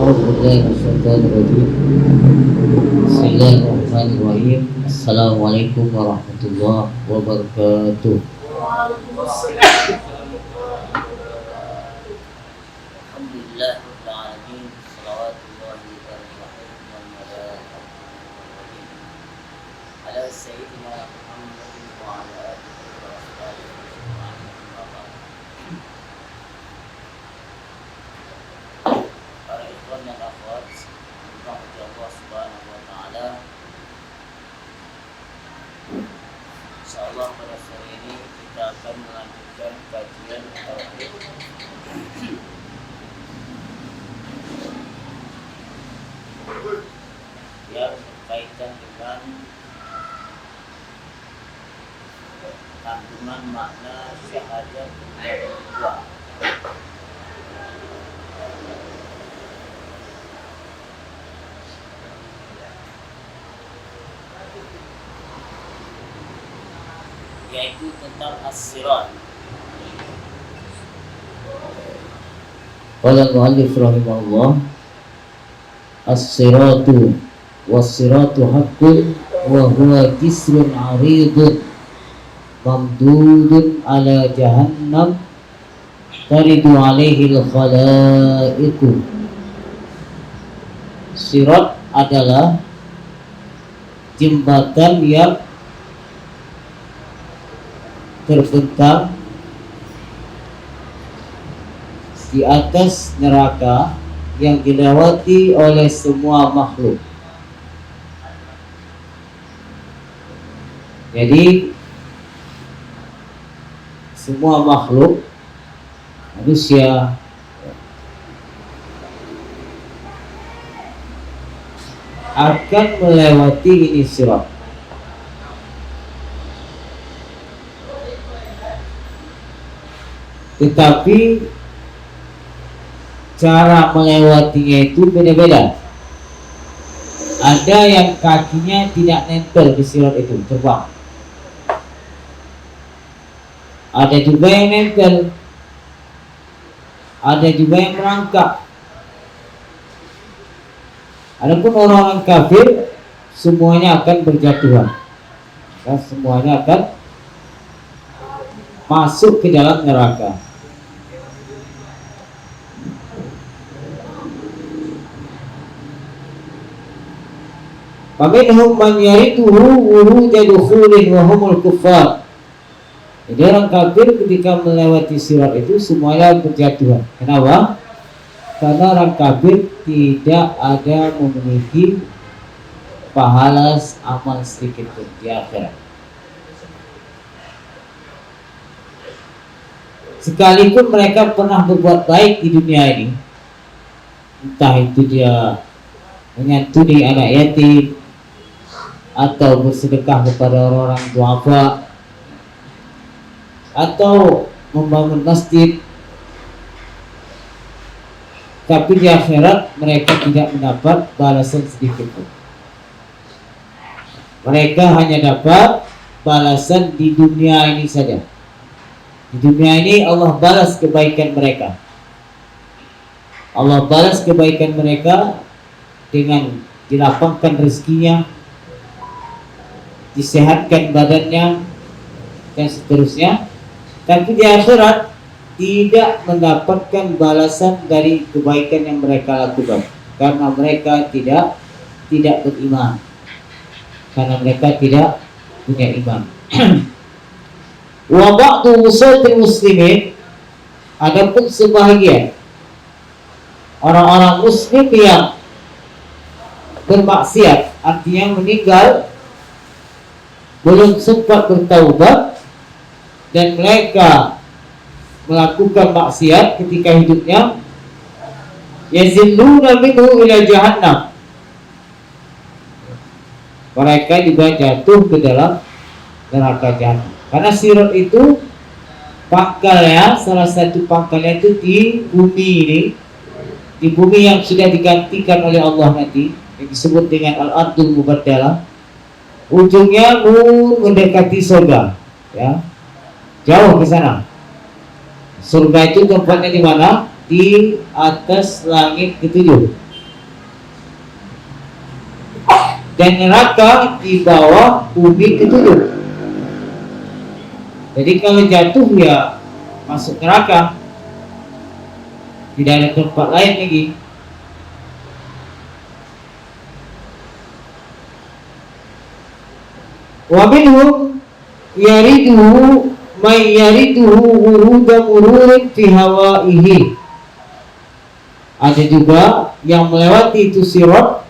أعوذ بالله من الشيطان الرجيم. بسم الله الرحمن الرحيم. السلام عليكم ورحمة الله وبركاته. الحمد لله رب العالمين. صلوات الله والملائكة على سيدنا محمد وعلى آله وأصحابه أجمعين. Para ikhwan dan akhwat, dirahmati Allah Subhanahu wa taala. Insyaallah pada sore ini kita akan melanjutkan kajian tauhid yang berkaitan dengan kandungan makna syahadat yang kedua. Yaitu tentang as-sirat. Qala al-mu'allif rahimahullah, as-siratu was-siratu haqqun wa huwa jisrun 'aridun mamdudun ala jahannam taridu 'alaihi al-khalaiqu. Sirat adalah jembatan yang terbentang di atas neraka yang dilewati oleh semua makhluk. Jadi semua makhluk, manusia, akan melewati ini sirat. Tetapi cara melewatinya itu beda-beda. Ada yang kakinya tidak nempel di sirat itu, terbang. Ada juga yang nempel. Ada juga yang merangkak. Adapun orang-orang kafir, semuanya akan berjatuhan. Dan semuanya akan masuk ke dalam neraka. Faminhum man yarituhu wuruda dukhulin wa humul kuffar. Jadi orang kafir ketika melewati sirat itu semuanya berjatuhan. Kenapa? Karena orang kafir tidak ada memiliki pahala amal sedikit pun di akhirat. Sekalipun mereka pernah berbuat baik di dunia ini, entah itu dia menyantuni anak yatim atau bersedekah kepada orang-orang duafa atau membangun masjid, tapi di akhirat mereka tidak mendapat balasan sedikit pun. Mereka hanya dapat balasan di dunia ini saja. Di dunia ini Allah balas kebaikan mereka. Allah balas kebaikan mereka dengan dilapangkan rezekinya, disehatkan badannya, dan seterusnya. Tapi di akhirat tidak mendapatkan balasan dari kebaikan yang mereka lakukan, karena mereka tidak beriman, karena mereka tidak punya iman. Wa ba'du usatil muslimin, adapun sebahagian orang-orang muslim yang bermaksiat, artinya meninggal belum sempat bertaubat dan mereka melakukan maksiat ketika hidupnya, yazilluna minhu ila jahannam, mereka juga jatuh ke dalam neraka jahannam. Karena sirat itu pangkalnya, salah satu pangkalnya itu di bumi ini, di bumi yang sudah digantikan oleh Allah nanti, yang disebut dengan al-ardul mubaddalah. Ujungnya mendekati surga, ya, jauh ke sana. Surga itu tempatnya di mana? Di atas langit ketujuh. dan neraka di bawah bumi ketujuh. Jadi kalau jatuh ya masuk neraka, tidak ada tempat lain lagi. Wa minhum yariduhu may yariduhu wuruda mururin fi hawaihi. Ada juga yang melewati itu sirat,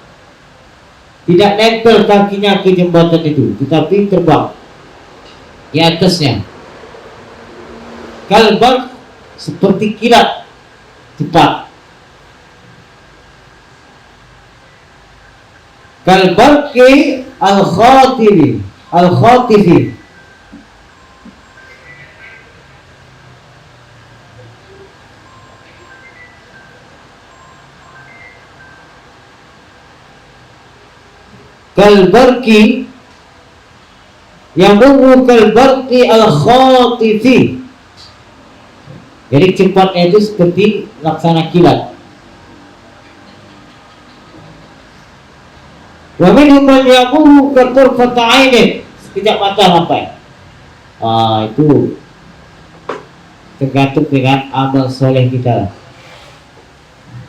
tidak nempel kakinya ke jembatan itu, tetapi terbang di atasnya. Kalbar, seperti kilat cepat. Kalbarki al-khatifi. Kalbarki yang kalbarki al-khatifi. Jadi cepatnya itu seperti laksana kilat. Wa minhum man yaqulu katarfat 'ainin, sekejap mata sampai. Itu tergantung dengan amal soleh kita,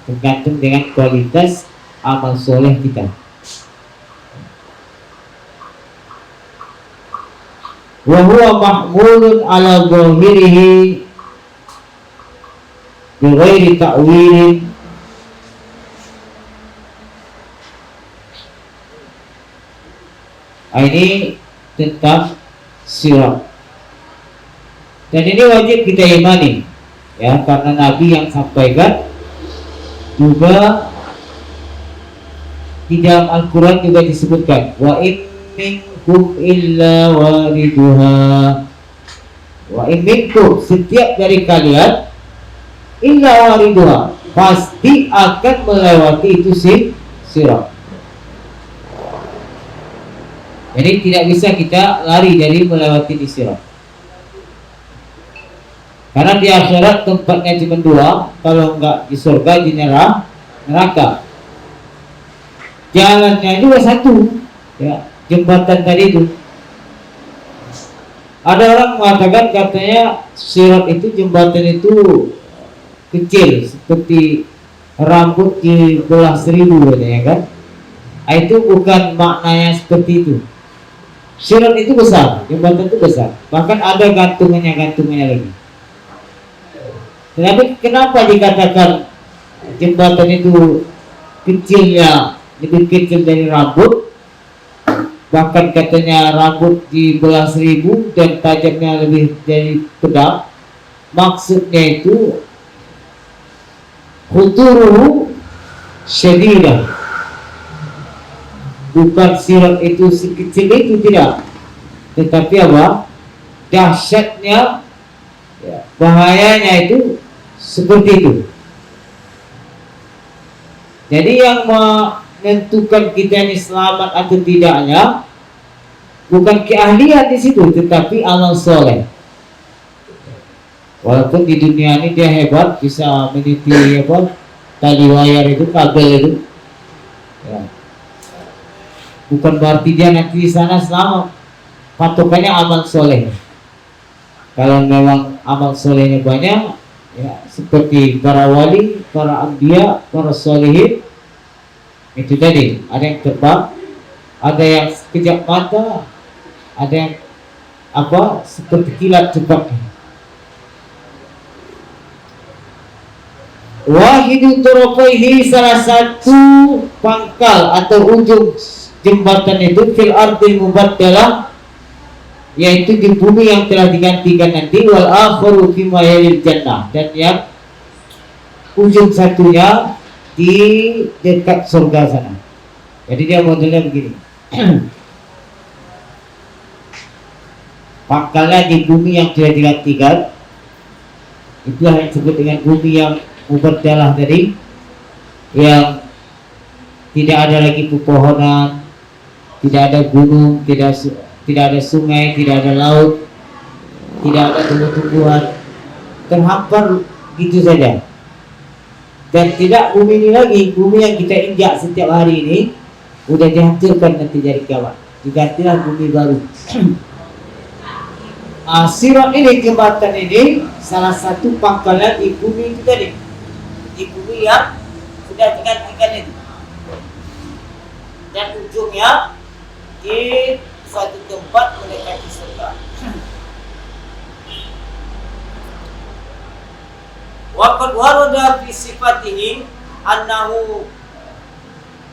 tergantung dengan kualitas amal soleh kita. Wa huwa mahmulun ala zahirihi bi ghairi ta'wilin. Ini tentang sirat, dan ini wajib kita imani ya, karena Nabi yang sampaikan juga di dalam Al-Quran juga disebutkan, wa in minkum illa wariduha, wa in minkum, setiap dari kalian, illa wariduha, pasti akan melewati itu sirat. Jadi tidak bisa kita lari dari melewati sirat. Karena di akhirat tempatnya cuma dua, kalau enggak di surga, di neraka. Jalannya juga satu, ya, jembatan tadi itu. Ada orang mengatakan katanya sirat itu, jembatan itu kecil seperti rambut di belah seribu, ya kan? Itu bukan maknanya seperti itu. Sirat itu besar, jembatan itu besar, bahkan ada gantungannya lagi. Tetapi kenapa dikatakan jembatan itu kecilnya lebih kecil dari rambut? Bahkan katanya rambut di belah seribu dan tajamnya lebih dari pedang. Maksudnya itu khuturuhu syadidah. Bukan sirat itu sekecil itu, tidak, tetapi apa? Dahsyatnya, ya, bahayanya itu seperti itu. Jadi yang menentukan kita ini selamat atau tidaknya bukan keahlian di situ, tetapi amal soleh. Walaupun di dunia ini dia hebat, bisa meniti apa, tali wayar itu, kabel itu, ya, bukan berarti dia nanti di sana selamat. Patokannya amal soleh. Kalau memang amal solehnya banyak, ya, seperti para wali, para anbiya, para solehin, itu tadi, ada yang terbang, ada yang sekejap mata, ada yang apa, seperti kilat cepat. Wahidu turafaihi, salah satu pangkal atau ujung jembatan itu fil ardil mubaddalah, yaitu di bumi yang telah digantikan nanti, wal akharu fi mayalil jannah, dan yang ujung satunya di dekat surga sana. Jadi dia modelnya begini. Pangkalnya di bumi yang telah digantikan, itulah yang disebut dengan bumi yang mubaddalah tadi, yang tidak ada lagi pepohonan, tidak ada gunung, tidak ada sungai, tidak ada laut, tidak ada tumbuh-tumbuhan, terhampar gitu saja. Dan tidak bumi ini lagi, bumi yang kita injak setiap hari ini, udah dihancurkan nanti jadi kiamat, digantilah bumi baru. Sirat ini, jembatan ini salah satu pangkalan di bumi itu tadi, di bumi yang sudah digantikan itu, dan ujungnya di suatu tempat mendekati surga. Waqad warada fi sifatihi annahu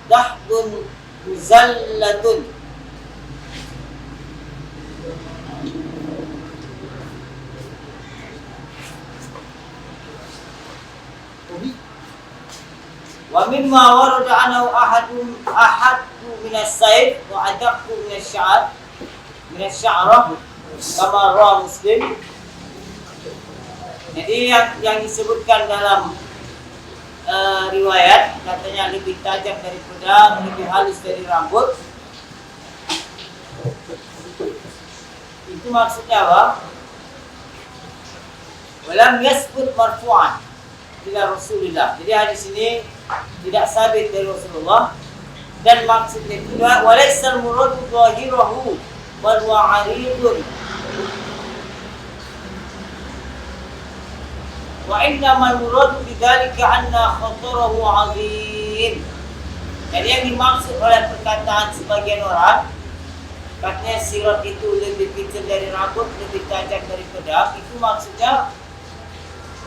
dahdun muzallatun. Wa mimma warada annahu ahadu min as-sayf wa adaqqu min asy-sya'rah kama rawa Muslim. Jadi yang disebutkan dalam riwayat katanya lebih tajam dari pedang, lebih halus dari rambut. Itu maksudnya apa? Walam yasbut marfu'an ila Rasulillah. Jadi hadis ini tidak sabit dari Rasulullah, dan maksudnya itu walaysal muradu zahirahu bal huwa 'aridun wa innamal muradu bidzalika anna khatarahu 'azim. Jadi yang dimaksud oleh perkataan sebagian orang, katanya sirat itu lebih kecil dari rambut, lebih tajam dari pedang, itu maksudnya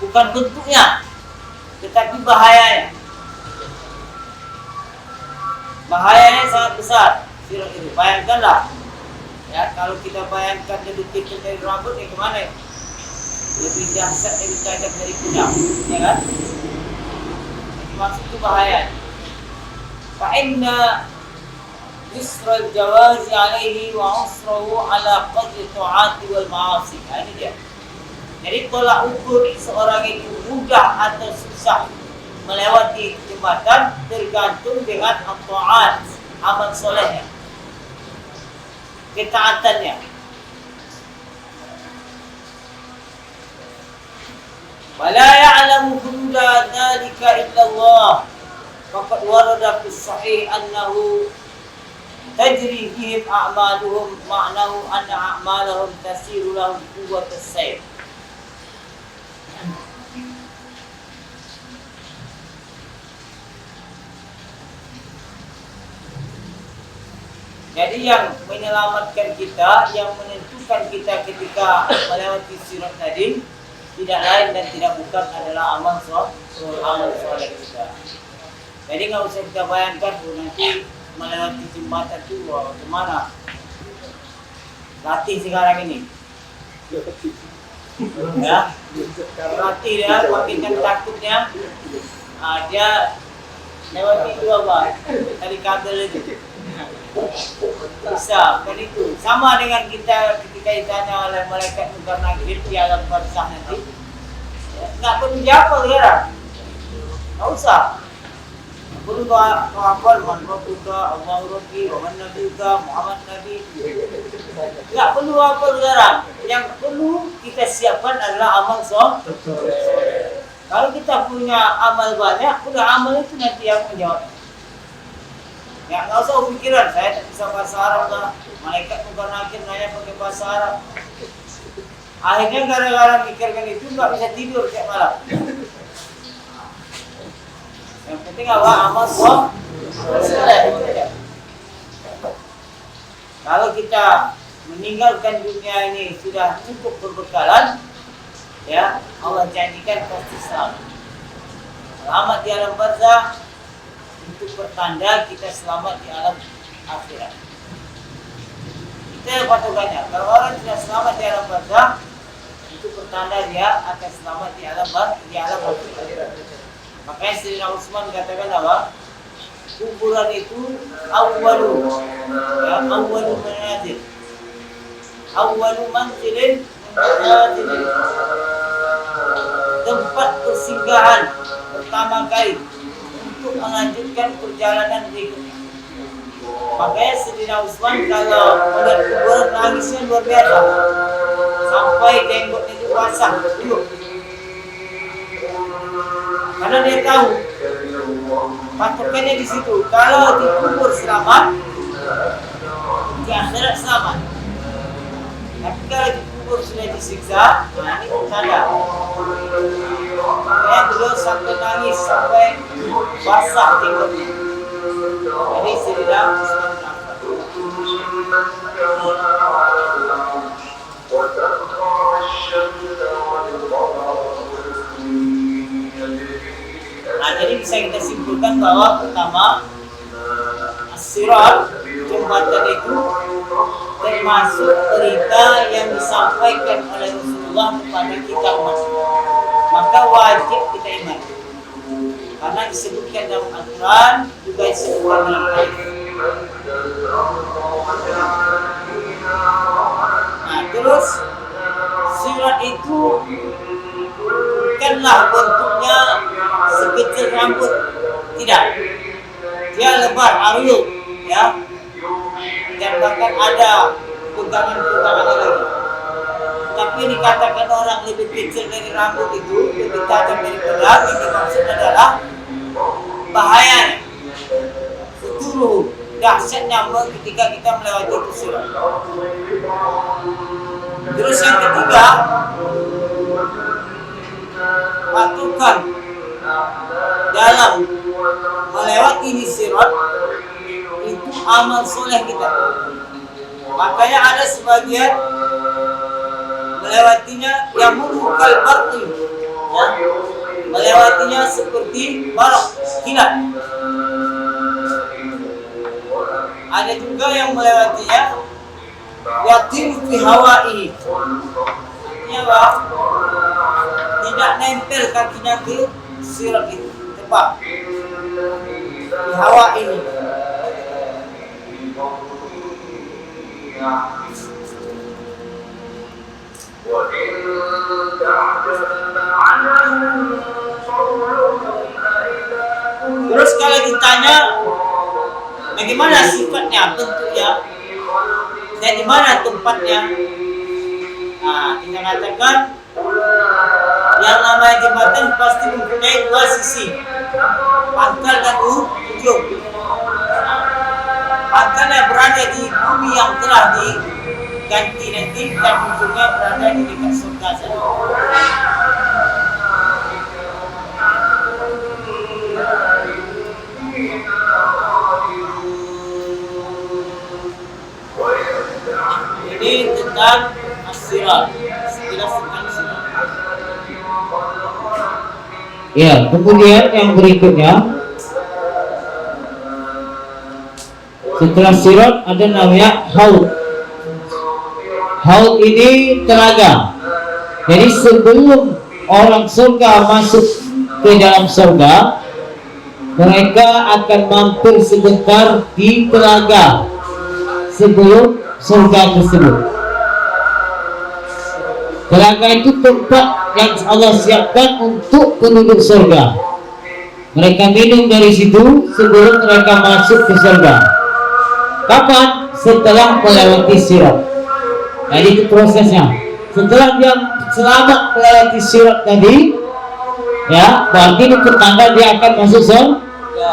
bukan bentuknya, tetapi bahayanya. Bahayanya sangat besar sirat itu. Bayangkanlah, ya, kalau kita bayangkan lebih kecil dari rambut, ya kemana ya? Lebih dahsyat, lebih tajam dari pedang, ya kan? Jadi maksud itu bahaya. Fa inna yusral jawazi alaihi wa usrahu ala qadri ta'ati wal ma'asi. Ini dia. Jadi tolak ukur seorang itu mudah atau susah melewati jembatan tergantung dengan ta'at, amal solehnya, ketaatannya. Wala ya'lamu hududa dzalika illa Allah. Faqad warada fi sahih annahu tajri bihim a'maluhum, ma'nahu anna a'malahum tasiru lahum quwwat as-sayr. Jadi yang menyelamatkan kita, yang menentukan kita ketika melewati sirat tadi, tidak lain dan tidak bukan adalah amal soleh kita. Jadi nggak usah kita bayangkan nanti melewati jembatan itu kemana. Latih sekarang ini, ya, latih dia, makin kan takutnya, dia lewati itu apa? Tadi kabel itu. Bisa, kan itu sama dengan kita ketika ditanya oleh malaikat munkar nakir di alam barzakh nanti, ya, nggak perlu jawab sekarang, nggak usah. Perlu doa hafal, man rabbuka, Allahu rabbi, wa man nabiyuka, Muhammad nabi. Nggak perlu hafal sekarang. Yang perlu kita siapkan adalah amal soleh. Kalau kita punya amal banyak, udah amal itu nanti yang menjawab. Ya nggak usah pikiran, saya tak bisa bahasa Arab lah. Malaikat munkar nakir nanya pakai bahasa Arab. Akhirnya gara-gara mikirkan itu nggak bisa tidur tiap malam. Yang penting apa? Amal soleh. Kalau kita meninggalkan dunia ini sudah cukup berbekalan, ya Allah janjikan pasti selamat. Selamat di alam barzakh. Itu pertanda kita selamat di alam akhirat. Itu patokannya. Kalau orang tidak selamat di alam barzakh, itu pertanda dia akan selamat di alam akhirat. Makanya Sayyidina Utsman katakan apa? Kuburan itu awwalu manazil. Awwalu manzilin tempat persinggahan pertama kali untuk melanjutkan perjalanan berikutnya. Makanya Sayyidina Utsman kalau melihat kuburan nangisnya luar biasa, sampai jenggotnya itu basah dulu. Karena dia tahu patokannya di situ. Kalau dikubur selamat, di akhirat selamat. Tapi kalau dikubur sudah disiksa, nah ini tanda. Makanya beliau sampai nangis sampai basah tinggulnya. Jadi Sayyidina Utsman bin Affan. Nah, jadi bisa kita simpulkan bahwa pertama as-sirat, jembatan itu termasuk berita yang disampaikan oleh Rasulullah kepada kita umat. Maka wajib kita iman. Karena disebutkan dalam Al-Quran, juga disebutkan dalam hadis. Nah, terus sirat itu bukanlah bentuknya sekecil rambut, tidak. Dia lebar, aruyuk, ya. Dan bahkan ada pegangan-pegangan lagi. Tapi dikatakan orang lebih kecil dari rambut itu, lebih tajam dari pedang, yang dimaksud adalah bahaya, seturuh, dahsyatnya ketika kita melewati itu sirat. Terus yang ketiga, patukan dalam melewati sirat itu amal soleh kita. Makanya ada sebagian melewatinya yang mukal barqi, ya, melewatinya seperti barak kilat. Ada juga yang melewatinya yatim fi hawaihi, ya, tidak nempel kakinya ke sirat itu, tepat di hawa ini. Terus kalau ditanya bagaimana sifatnya, bentuknya, dan di mana tempatnya, nah kita katakan yang namanya jembatan pasti mempunyai dua sisi, pangkal dan ujung. Pangkalnya berada di bumi yang telah diganti nanti, dan ujungnya berada di dekat surga saja. Ini tentang as-sirat, sekilas tentang sirat. Ya, kemudian yang berikutnya, setelah sirat ada namanya haud. Haud ini telaga. Jadi sebelum orang surga masuk ke dalam surga, mereka akan mampir sebentar di telaga sebelum surga tersebut. Telaga itu tempat yang Allah siapkan untuk penduduk surga. Mereka minum dari situ sebelum mereka masuk ke surga. Kapan? Setelah melewati sirat. Jadi itu prosesnya. Setelah dia selamat melewati sirat tadi, ya, berarti itu pertanda dia akan masuk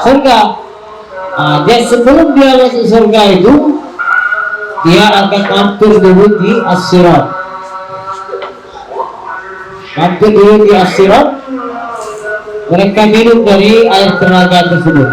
surga. Nah, dia sebelum dia masuk surga itu, dia akan mampir dulu di as-sirat. Mampir dulu di as-sirat. Mereka minum dari air tenaga tersebut.